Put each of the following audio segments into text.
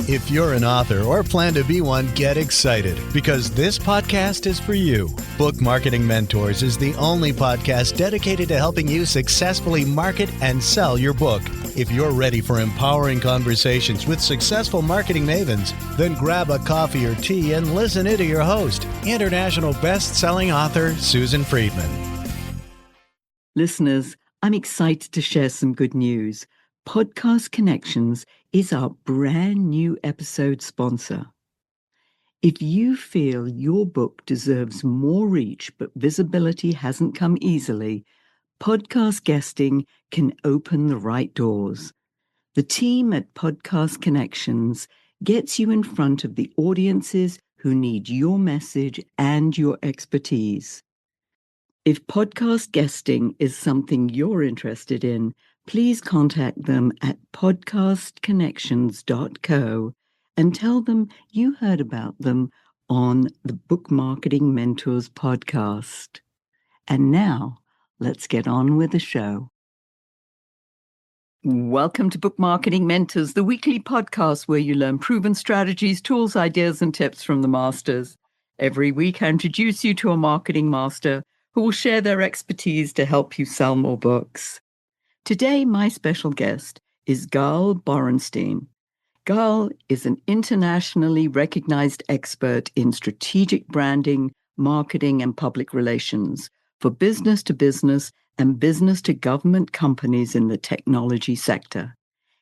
If you're an author or plan to be one, get excited because this podcast is for you. Book Marketing Mentors is the only podcast dedicated to helping you successfully market and sell your book. If you're ready for empowering conversations with successful marketing mavens, then grab a coffee or tea and listen in to your host, international best-selling author Susan Friedmann. Listeners, I'm excited to share some good news. Podcast Connections is our brand new episode sponsor. If you feel your book deserves more reach but visibility hasn't come easily, podcast guesting can open the right doors. The team at Podcast Connections gets you in front of the audiences who need your message and your expertise. If podcast guesting is something you're interested in, please contact them at podcastconnections.co and tell them you heard about them on the Book Marketing Mentors podcast. And now, let's get on with the show. Welcome to Book Marketing Mentors, the weekly podcast where you learn proven strategies, tools, ideas, and tips from the masters. Every week, I introduce you to a marketing master who will share their expertise to help you sell more books. Today, my special guest is Gal Borenstein. Gal is an internationally recognized expert in strategic branding, marketing, and public relations for business-to-business and business-to-government companies in the technology sector.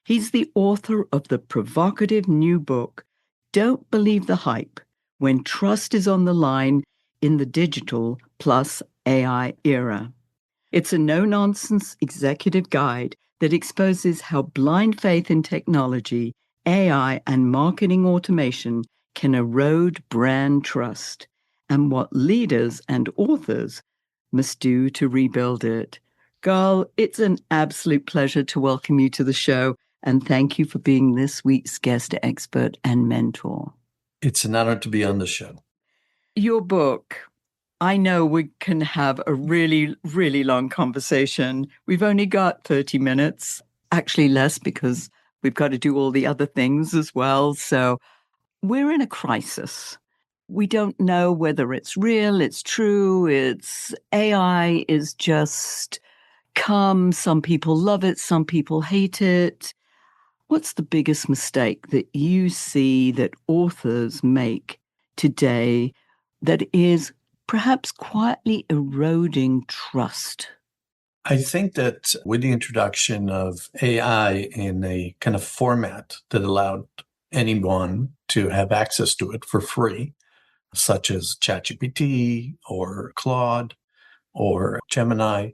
He's the author of the provocative new book, Don't Believe the Hype, When Trust is on the Line in the Digital plus AI Era. It's a no-nonsense executive guide that exposes how blind faith in technology, AI, and marketing automation can erode brand trust, and what leaders and authors must do to rebuild it. Gal, it's an absolute pleasure to welcome you to the show, and thank you for being this week's guest expert and mentor. It's an honor to be on the show. Your book, I know we can have a really, really long conversation. We've only got 30 minutes, actually less because we've got to do all the other things as well. So we're in a crisis. We don't know whether it's real, it's true, it's AI is just come. Some people love it, some people hate it. What's the biggest mistake that you see that authors make today that is perhaps quietly eroding trust? I think that with the introduction of AI in a kind of format that allowed anyone to have access to it for free, such as ChatGPT or Claude or Gemini,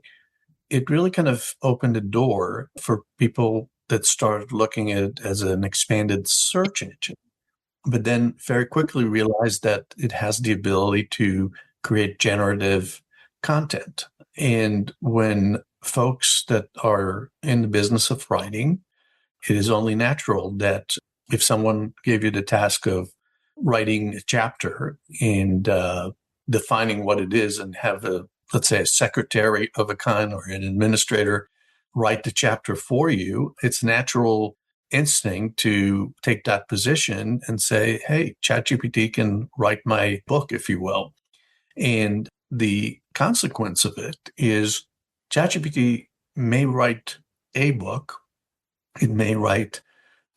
it really kind of opened the door for people that started looking at it as an expanded search engine, but then very quickly realized that it has the ability to create generative content. And when folks that are in the business of writing, it is only natural that if someone gave you the task of writing a chapter and defining what it is and have let's say a secretary of a kind or an administrator write the chapter for you, it's natural instinct to take that position and say, hey, ChatGPT can write my book, if you will. And the consequence of it is ChatGPT may write a book, it may write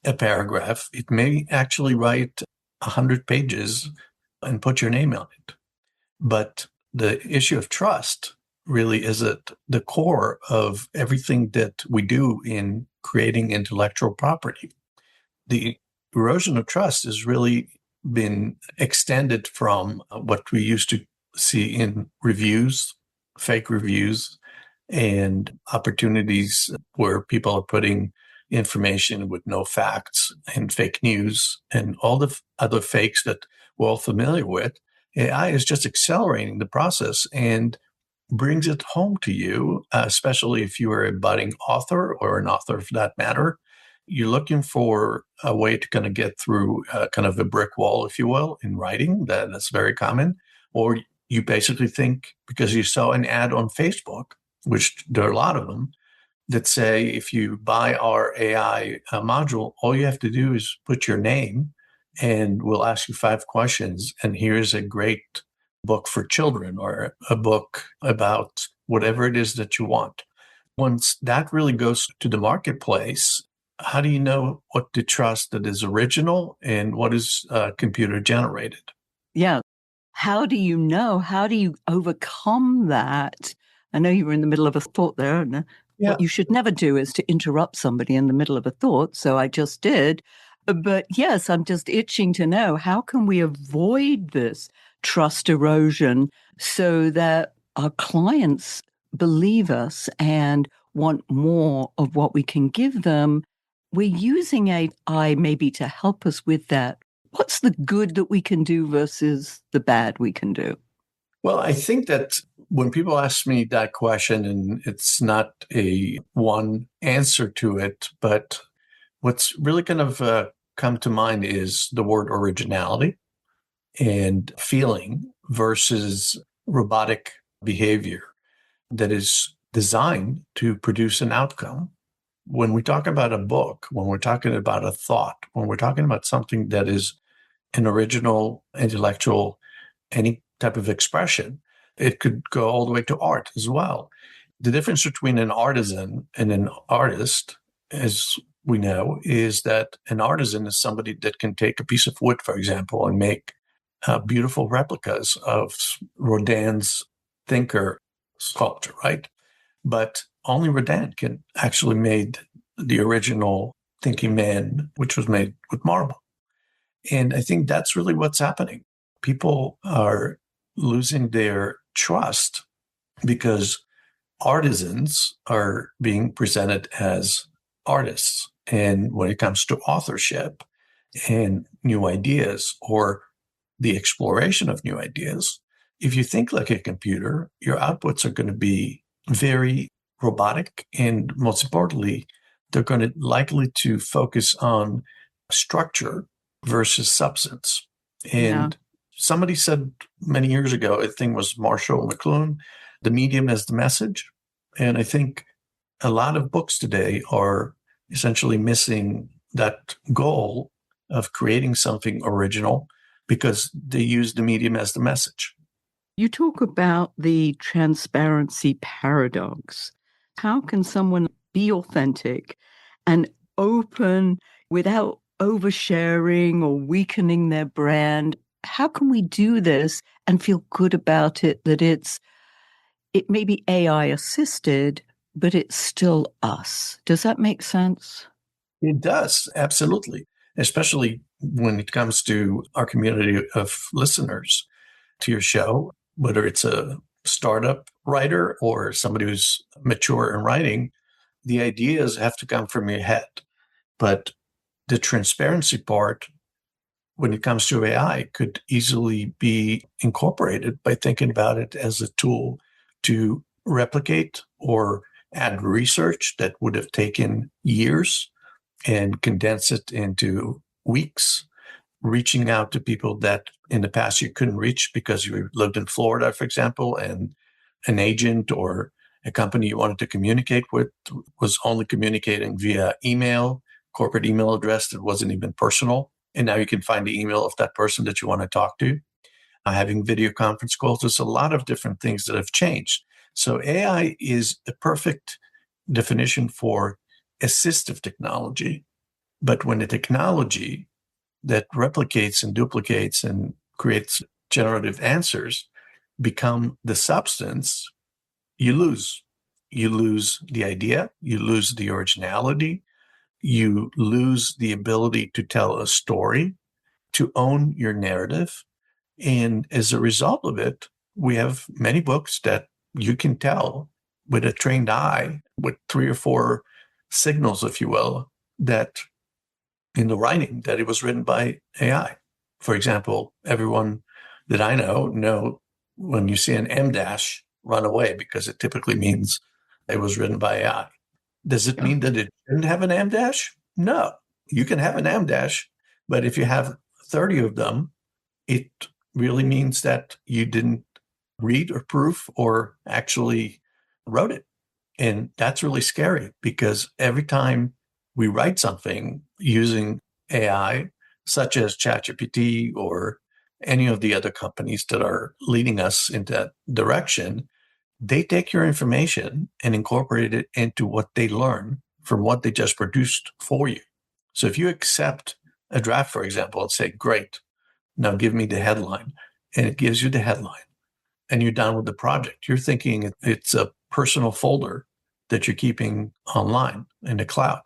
a paragraph, it may actually write 100 pages and put your name on it. But the issue of trust really is at the core of everything that we do in creating intellectual property. The erosion of trust has really been extended from what we used to see in reviews, fake reviews, and opportunities where people are putting information with no facts and fake news and all the other fakes that we're all familiar with. AI is just accelerating the process and brings it home to you, especially if you are a budding author or an author for that matter. You're looking for a way to kind of get through kind of a brick wall, if you will, in writing. That's very common. Or you basically think because you saw an ad on Facebook, which there are a lot of them, that say, if you buy our AI module, all you have to do is put your name and we'll ask you 5 questions. And here's a great book for children or a book about whatever it is that you want. Once that really goes to the marketplace, how do you know what to trust that is original and what is computer generated? Yeah. How do you know? How do you overcome that? I know you were in the middle of a thought there. And Yeah. what you should never do is to interrupt somebody in the middle of a thought. So I just did. But yes, I'm just itching to know, how can we avoid this trust erosion so that our clients believe us and want more of what we can give them? We're using AI maybe to help us with that. What's the good that we can do versus the bad we can do? Well, I think that when people ask me that question, and it's not a one answer to it, but what's really kind of come to mind is the word originality and feeling versus robotic behavior that is designed to produce an outcome. When we talk about a book, when we're talking about a thought, when we're talking about something that is an original, intellectual, any type of expression, it could go all the way to art as well. The difference between an artisan and an artist, as we know, is that an artisan is somebody that can take a piece of wood, for example, and make beautiful replicas of Rodin's Thinker sculpture, right? But only Rodin can actually made the original Thinking Man, which was made with marble. And I think that's really what's happening. People are losing their trust because artisans are being presented as artists. And when it comes to authorship and new ideas or the exploration of new ideas, if you think like a computer, your outputs are going to be very robotic. And most importantly, they're going to likely to focus on structure versus substance. Yeah. And somebody said many years ago, I think it was Marshall McLuhan, the medium as the message. And I think a lot of books today are essentially missing that goal of creating something original because they use the medium as the message. You talk about the transparency paradox. How can someone be authentic and open without oversharing or weakening their brand? How can we do this and feel good about it, that it may be AI assisted, but it's still us? Does that make sense? It does, absolutely, especially when it comes to our community of listeners to your show, whether it's a startup writer or somebody who's mature in writing, the ideas have to come from your head. But the transparency part, when it comes to AI, could easily be incorporated by thinking about it as a tool to replicate or add research that would have taken years and condense it into weeks, reaching out to people that in the past you couldn't reach because you lived in Florida, for example, and an agent or a company you wanted to communicate with was only communicating via email, corporate email address that wasn't even personal. And now you can find the email of that person that you want to talk to. Having video conference calls, there's a lot of different things that have changed. So AI is the perfect definition for assistive technology. But when the technology that replicates and duplicates and creates generative answers become the substance, you lose. You lose the idea, you lose the originality, you lose the ability to tell a story, to own your narrative. And as a result of it, we have many books that you can tell with a trained eye, with 3 or 4 signals, if you will, that in the writing that it was written by AI. For example, everyone that I know when you see an M dash, run away because it typically means it was written by AI. Does it mean that it shouldn't have an M dash? No, you can have an M dash, but if you have 30 of them, it really means that you didn't read or proof or actually wrote it. And that's really scary because every time we write something using AI, such as ChatGPT or any of the other companies that are leading us in that direction, they take your information and incorporate it into what they learn from what they just produced for you. So if you accept a draft, for example, and say, great, now give me the headline, and it gives you the headline, and you're done with the project. You're thinking it's a personal folder that you're keeping online in the cloud.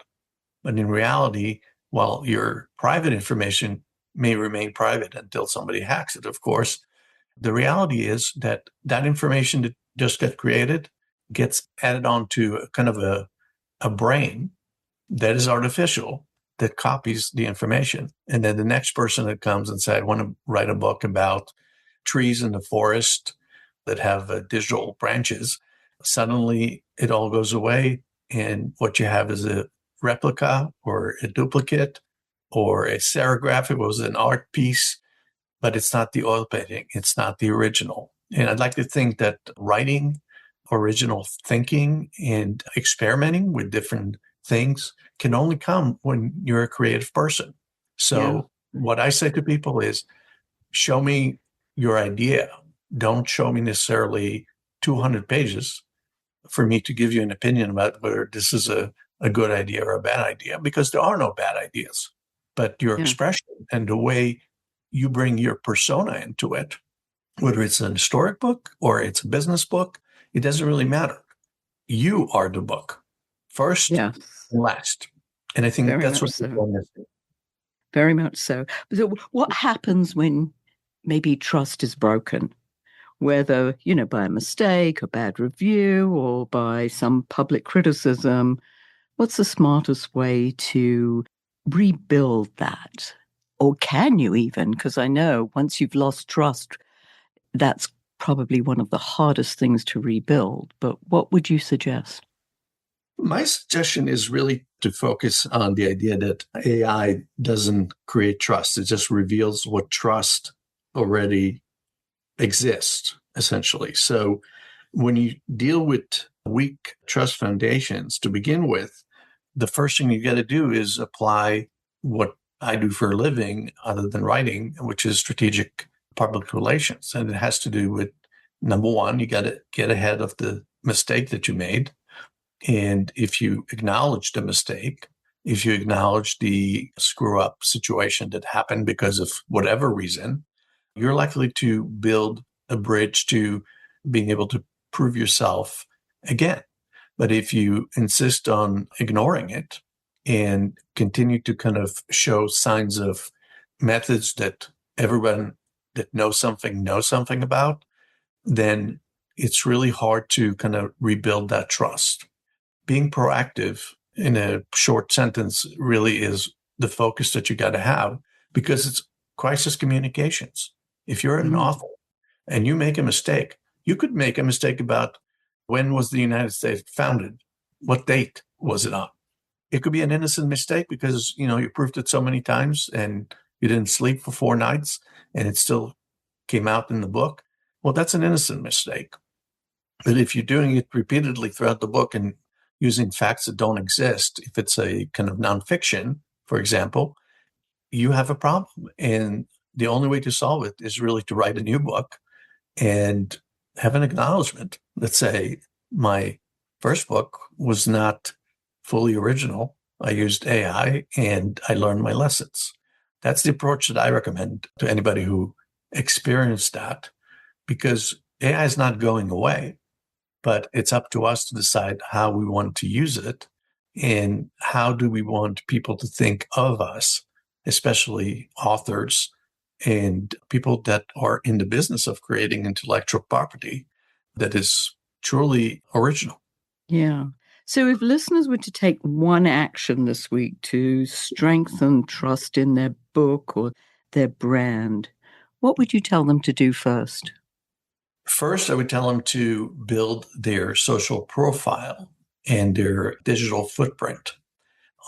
But in reality, while your private information may remain private until somebody hacks it, of course, the reality is that that information that just got created gets added onto a kind of a brain that is artificial that copies the information. And then the next person that comes and says, I want to write a book about trees in the forest that have digital branches, suddenly it all goes away. And what you have is a replica or a duplicate or a serigraph. It was an art piece, but it's not the oil painting. It's not the original. And I'd like to think that writing, original thinking, and experimenting with different things can only come when you're a creative person. So what I say to people is, show me your idea. Don't show me necessarily 200 pages for me to give you an opinion about whether this is a good idea or a bad idea, because there are no bad ideas. But your expression and the way you bring your persona into it, whether it's an historic book or it's a business book, it doesn't really matter. You are the book, first and last. And I think that's what people are missing. Very much so. So what happens when maybe trust is broken? Whether, by a mistake, a bad review, or by some public criticism, what's the smartest way to rebuild that? Or can you even? Because I know once you've lost trust, that's probably one of the hardest things to rebuild. But what would you suggest? My suggestion is really to focus on the idea that AI doesn't create trust. It just reveals what trust already exists, essentially. So when you deal with weak trust foundations to begin with, the first thing you got to do is apply what I do for a living other than writing, which is strategic public relations. And it has to do with, number one, you got to get ahead of the mistake that you made. And if you acknowledge the mistake, if you acknowledge the screw up situation that happened because of whatever reason, you're likely to build a bridge to being able to prove yourself again. But if you insist on ignoring it and continue to kind of show signs of methods that everyone that knows something about, then it's really hard to kind of rebuild that trust. Being proactive in a short sentence really is the focus that you got to have, because it's crisis communications. If you're an author and you make a mistake, you could make a mistake about when was the United States founded? What date was it on? It could be an innocent mistake because, you proved it so many times and you didn't sleep for 4 nights and it still came out in the book. Well, that's an innocent mistake. But if you're doing it repeatedly throughout the book and using facts that don't exist, if it's a kind of nonfiction, for example, you have a problem. And the only way to solve it is really to write a new book and have an acknowledgement. Let's say my first book was not fully original. I used AI and I learned my lessons. That's the approach that I recommend to anybody who experienced that, because AI is not going away, but it's up to us to decide how we want to use it and how do we want people to think of us, especially authors and people that are in the business of creating intellectual property that is truly original. Yeah. So if listeners were to take one action this week to strengthen trust in their book or their brand, what would you tell them to do first? First, I would tell them to build their social profile and their digital footprint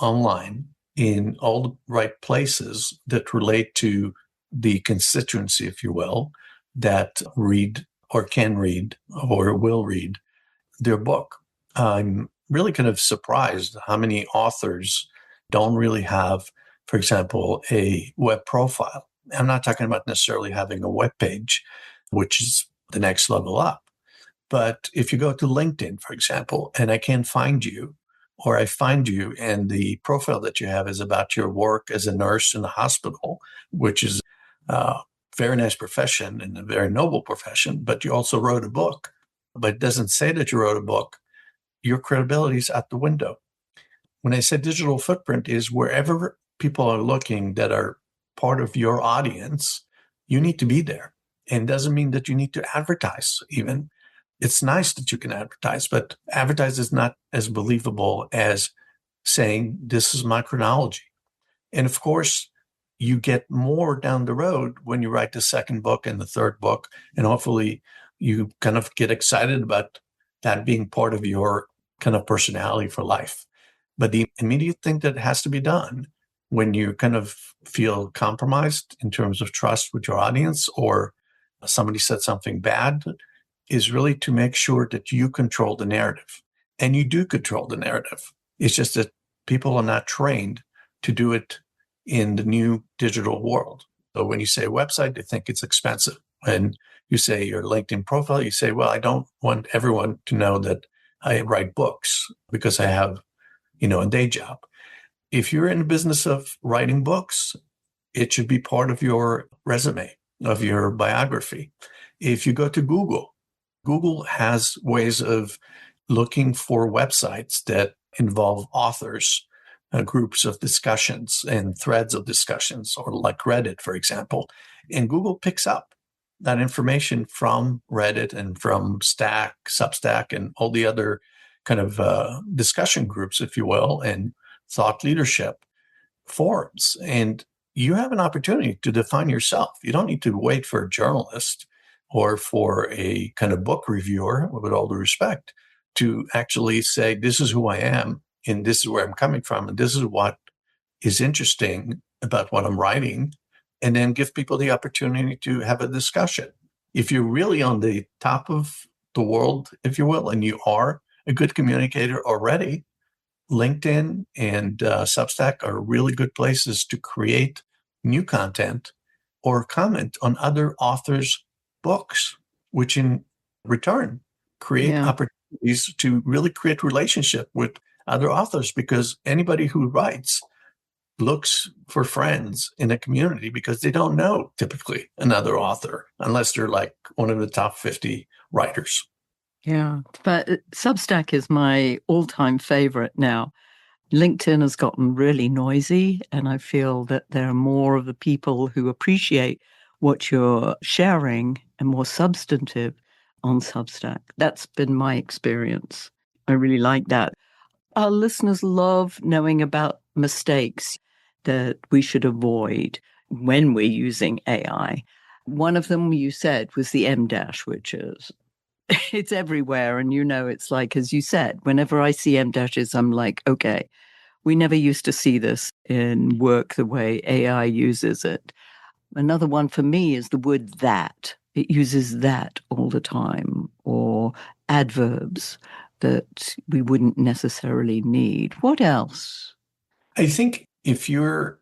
online in all the right places that relate to the constituency, if you will, that read or can read or will read their book. I'm really kind of surprised how many authors don't really have, for example, a web profile. I'm not talking about necessarily having a web page, which is the next level up. But if you go to LinkedIn, for example, and I can't find you, or I find you and the profile that you have is about your work as a nurse in the hospital, which is a very nice profession and a very noble profession, but you also wrote a book, but it doesn't say that you wrote a book, your credibility is out the window. When I say digital footprint is wherever people are looking that are part of your audience, you need to be there. And it doesn't mean that you need to advertise even. It's nice that you can advertise, but advertise is not as believable as saying, this is my chronology. And of course, you get more down the road when you write the second book and the third book, and hopefully you kind of get excited about that being part of your kind of personality for life. But the immediate thing that has to be done when you kind of feel compromised in terms of trust with your audience, or somebody said something bad, is really to make sure that you control the narrative. And you do control the narrative. It's just that people are not trained to do it in the new digital world. So when you say website, they think it's expensive. When you say your LinkedIn profile, you say, well, I don't want everyone to know that I write books because I have, a day job. If you're in the business of writing books, it should be part of your resume, of your biography. If you go to Google, Google has ways of looking for websites that involve authors, groups of discussions and threads of discussions, or like Reddit, for example. And Google picks up that information from Reddit and from Substack, and all the other kind of discussion groups, if you will, and thought leadership forums. And you have an opportunity to define yourself. You don't need to wait for a journalist or for a kind of book reviewer, with all due respect, to actually say, this is who I am, and this is where I'm coming from, and this is what is interesting about what I'm writing, and then give people the opportunity to have a discussion. If you're really on the top of the world, if you will, and you are a good communicator already, LinkedIn and Substack are really good places to create new content or comment on other authors' books, which in return create opportunities to really create relationship with other authors, because anybody who writes looks for friends in a community because they don't know typically another author unless they're like one of the top 50 writers. Yeah, but Substack is my all-time favorite now. LinkedIn has gotten really noisy, and I feel that there are more of the people who appreciate what you're sharing and more substantive on Substack. That's been my experience. I really like that. Our listeners love knowing about mistakes that we should avoid when we're using AI. One of them you said was the M dash, which is it's everywhere. And it's like, as you said, whenever I see M dashes, I'm like, okay, we never used to see this in work the way AI uses it. Another one for me is the word that. It uses that all the time, or adverbs that we wouldn't necessarily need. What else? I think if you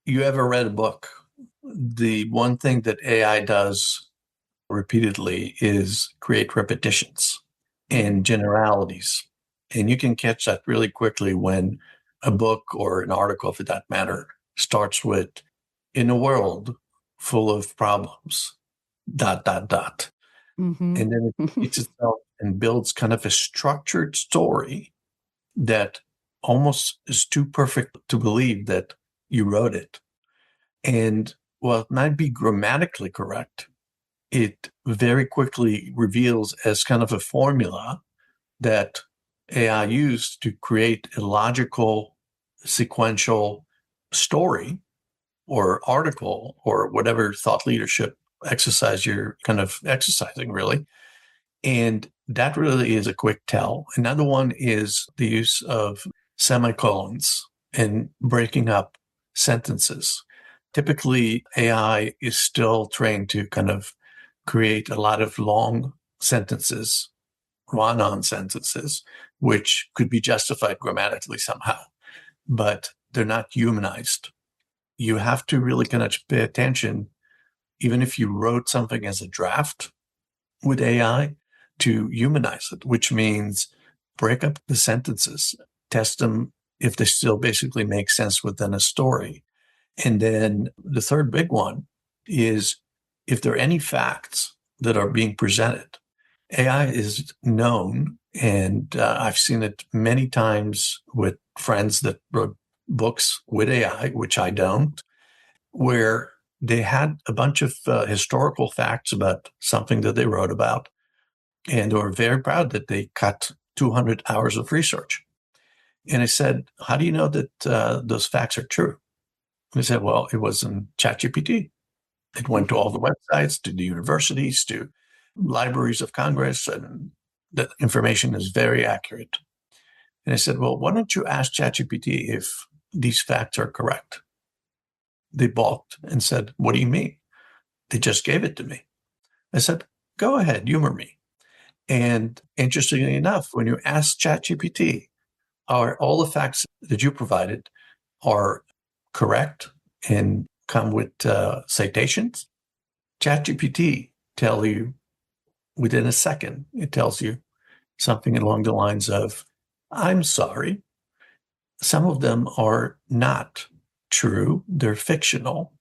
ever read a book, the one thing that AI does repeatedly is create repetitions and generalities. And you can catch that really quickly when a book, or an article for that matter, starts with, in a world full of problems, ... Mm-hmm. And then it repeats itself and builds kind of a structured story that almost is too perfect to believe that you wrote it. And while it might be grammatically correct, it very quickly reveals as kind of a formula that AI used to create a logical, sequential story or article or whatever thought leadership exercise you're kind of exercising, really. And that really is a quick tell. Another one is the use of semicolons and breaking up sentences. Typically, AI is still trained to kind of create a lot of long sentences run-on sentences, which could be justified grammatically somehow, but they're not humanized. You have to really kind of pay attention, even if you wrote something as a draft with AI, to humanize it, which means break up the sentences, test them if they still basically make sense within a story. And then the third big one is if there are any facts that are being presented. AI is known, and I've seen it many times with friends that wrote books with AI, which I don't, where they had a bunch of historical facts about something that they wrote about, and they were very proud that they cut 200 hours of research. And I said, how do you know that those facts are true? And they said, well, it was in ChatGPT. It went to all the websites, to the universities, to libraries of Congress, and that information is very accurate. And I said, well, why don't you ask ChatGPT if these facts are correct? They balked and said, what do you mean? They just gave it to me. I said, go ahead, humor me. And interestingly enough, when you ask ChatGPT, are all the facts that you provided are correct and come with citations? ChatGPT tell you within a second, it tells you something along the lines of, I'm sorry, some of them are not true. They're fictional.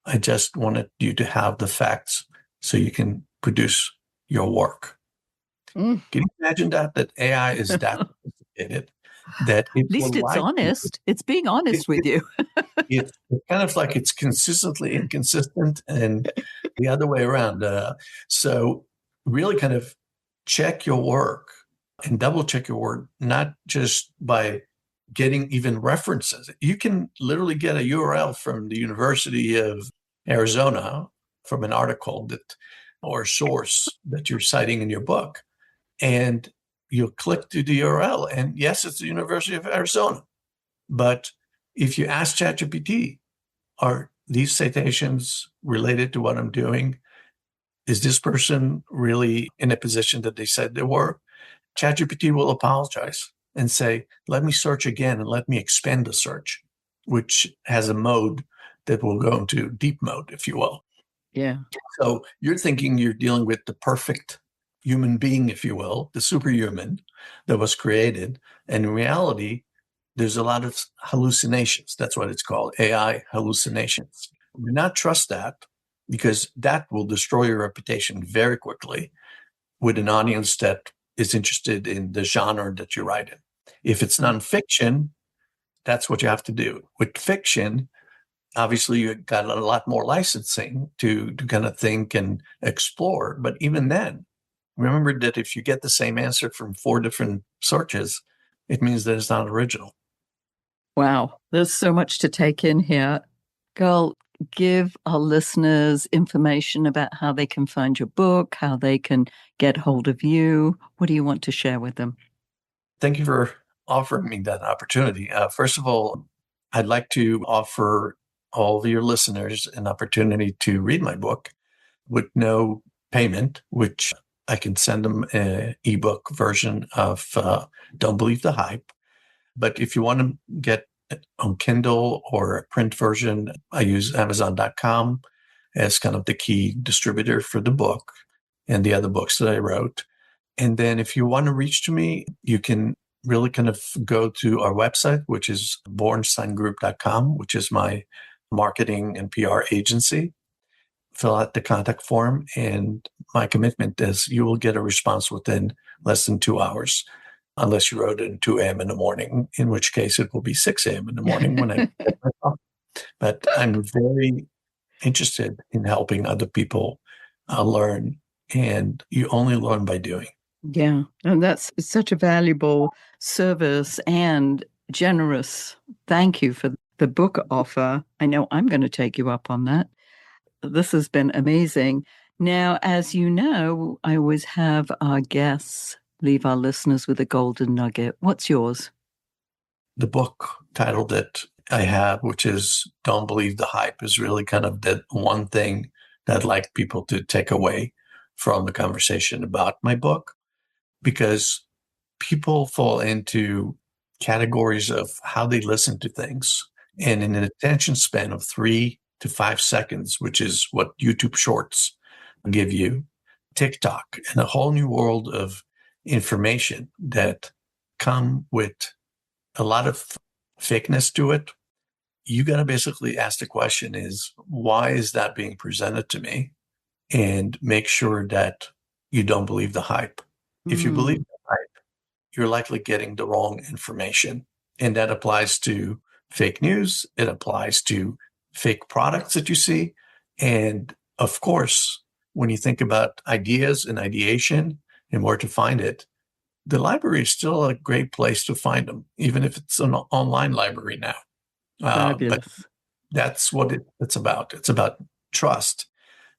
I just wanted you to have the facts so you can produce your work. Can you imagine that AI is that sophisticated that it At least will it's lie to you? honest. It's being honest with you. It's kind of like it's consistently inconsistent and the other way around. So really kind of check your work and double check your work, not just by getting even references. You can literally get a URL from the University of Arizona from an article that or source that you're citing in your book. And you'll click to the URL. And yes, it's the University of Arizona. But if you ask ChatGPT, are these citations related to what I'm doing? Is this person really in a position that they said they were? ChatGPT will apologize and say, let me search again and let me expand the search, which has a mode that will go into deep mode, if you will. Yeah. So you're thinking you're dealing with the perfect human being, if you will, the superhuman that was created. And in reality, there's a lot of hallucinations. That's what it's called, AI hallucinations. Do not trust that, because that will destroy your reputation very quickly with an audience that is interested in the genre that you write in. If it's nonfiction, that's what you have to do. With fiction, obviously you got a lot more licensing to kind of think and explore. But even then, remember that if you get the same answer from 4 different searches, it means that it's not original. Wow. There's so much to take in here. Girl, give our listeners information about how they can find your book, how they can get hold of you. What do you want to share with them? Thank you for offering me that opportunity. First of all, I'd like to offer all of your listeners an opportunity to read my book with no payment, which I can send them an ebook version of Don't Believe the Hype. But if you want to get it on Kindle or a print version, I use Amazon.com as kind of the key distributor for the book and the other books that I wrote. And then if you want to reach to me, you can really kind of go to our website, which is borensteingroup.com, which is my marketing and PR agency. Fill out the contact form, and my commitment is you will get a response within less than 2 hours, unless you wrote it at 2 a.m. in the morning, in which case it will be 6 a.m. in the morning when I get my phone. But I'm very interested in helping other people learn, and you only learn by doing. Yeah. And that's such a valuable service and generous. Thank you for the book offer. I know I'm going to take you up on that. This has been amazing. Now, as you know, I always have our guests leave our listeners with a golden nugget. What's yours? The book title that I have, which is Don't Believe the Hype, is really kind of that one thing that I'd like people to take away from the conversation about my book. because people fall into categories of how they listen to things. And in an attention span of 3 to 5 seconds, which is what YouTube Shorts give you, TikTok, and a whole new world of information that come with a lot of fakeness to it, you got to basically ask the question is, why is that being presented to me? And make sure that you don't believe the hype. If you believe the hype, you're likely getting the wrong information. And that applies to fake news. It applies to fake products that you see. And of course, when you think about ideas and ideation and where to find it, the library is still a great place to find them, even if it's an online library now. But Fabulous. that's what it's about. It's about trust.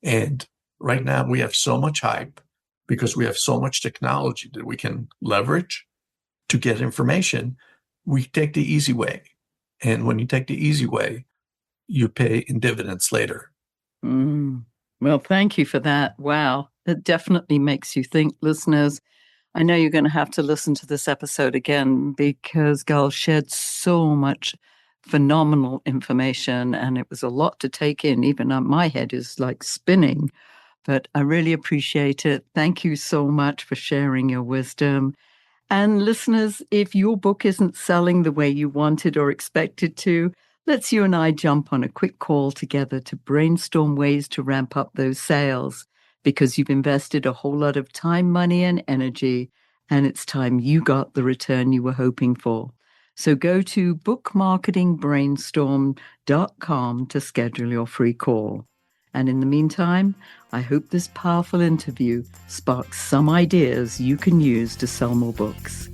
And right now we have so much hype because we have so much technology that we can leverage to get information. We take the easy way. And when you take the easy way, you pay in dividends later. Well, thank you for that. Wow. It definitely makes you think, listeners. I know you're going to have to listen to this episode again because Gal shared so much phenomenal information and it was a lot to take in. Even my head is like spinning, but I really appreciate it. Thank you so much for sharing your wisdom. And listeners, if your book isn't selling the way you wanted or expected to, let's you and I jump on a quick call together to brainstorm ways to ramp up those sales because you've invested a whole lot of time, money, and energy, and it's time you got the return you were hoping for. So go to bookmarketingbrainstorm.com to schedule your free call. And in the meantime, I hope this powerful interview sparks some ideas you can use to sell more books.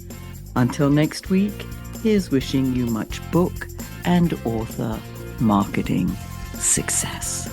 Until next week, here's wishing you much book and author marketing success.